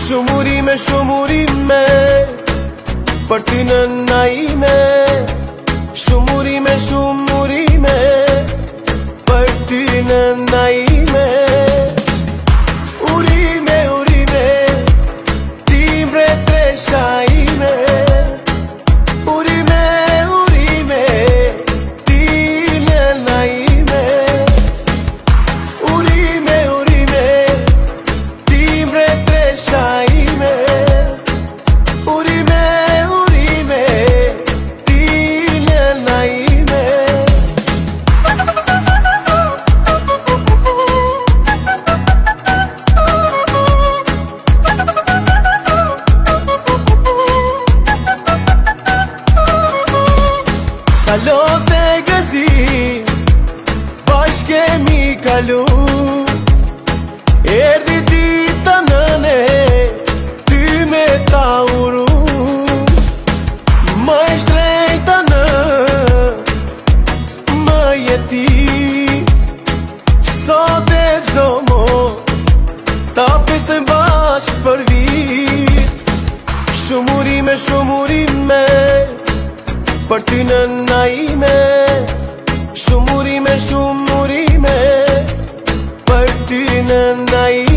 Shumurime për ty në naime. Shumurime për ty në naime. Urime timbre tresha ime. Urime ti në naime. Urime timbre tresha ime. Urime ti në naime. Salot e gëzim bashkë kemi kalu. Erdi dita nëne ty me ta uru. Më e shtrejta në më jeti. Sot e çdo mot ta festojmë bashkë për vit. Shumurime për ty në naime. Shumurime për ty në naime.